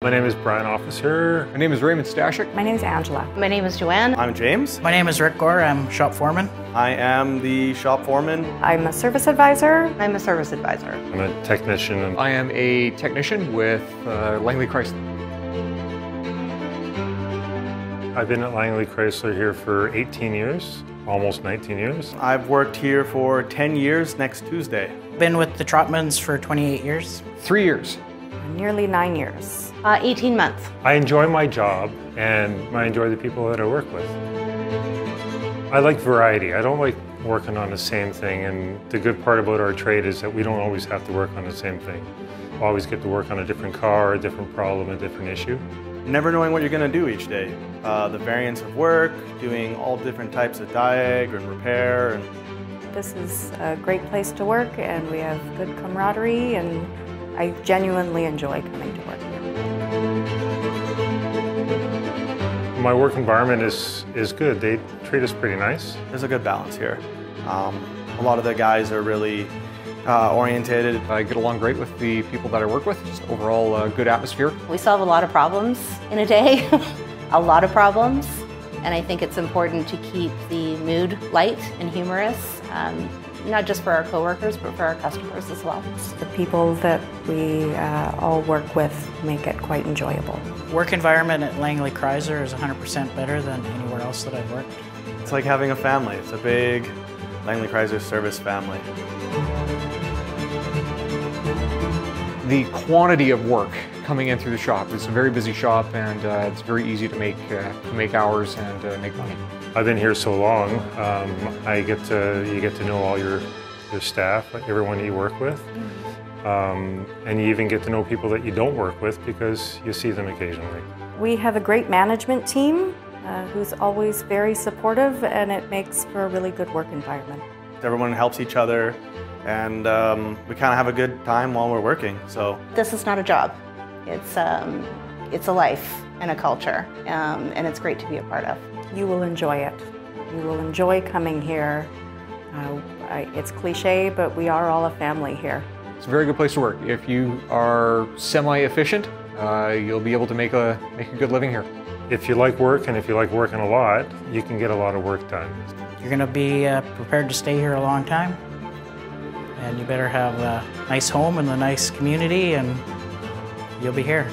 My name is Brian Officer. My name is Raymond Stashik. My name is Angela. My name is Joanne. I'm James. My name is Rick Gore. I'm shop foreman. I am the shop foreman. I'm a service advisor. I'm a service advisor. I'm a technician. I am a technician with Langley Chrysler. I've been at Langley Chrysler here for 18 years, almost 19 years. I've worked here for 10 years next Tuesday. Been with the Trotmans for 28 years. 3 years. Nearly 9 years. 18 months. I enjoy my job and I enjoy the people that I work with. I like variety. I don't like working on the same thing, and the good part about our trade is that we don't always have to work on the same thing. We always get to work on a different car, a different problem, a different issue. Never knowing what you're going to do each day. The variance of work, doing all different types of diag and repair. This is a great place to work, and we have good camaraderie, and I genuinely enjoy coming to work here. My work environment is good. They treat us pretty nice. There's a good balance here. A lot of the guys are really oriented. I get along great with the people that I work with. Just overall a good atmosphere. We solve a lot of problems in a day, a lot of problems, and I think it's important to keep the mood light and humorous, not just for our coworkers, but for our customers as well. The people that we all work with make it quite enjoyable. Work environment at Langley Chrysler is 100% better than anywhere else that I've worked. It's like having a family. It's a big Langley Chrysler service family. The quantity of work coming in through the shop. It's a very busy shop, and it's very easy to make hours and make money. I've been here so long. You get to know all your staff, everyone you work with, and you even get to know people that you don't work with because you see them occasionally. We have a great management team who's always very supportive, and it makes for a really good work environment. Everyone helps each other, and we kind of have a good time while we're working. So This is not a job. It's a life and a culture, and it's great to be a part of. You will enjoy it. You will enjoy coming here. It's cliche, but we are all a family here. It's a very good place to work. If you are semi-efficient, you'll be able to make a good living here. If you like work and if you like working a lot, you can get a lot of work done. You're going to be prepared to stay here a long time, and you better have a nice home and a nice community, and you'll be here.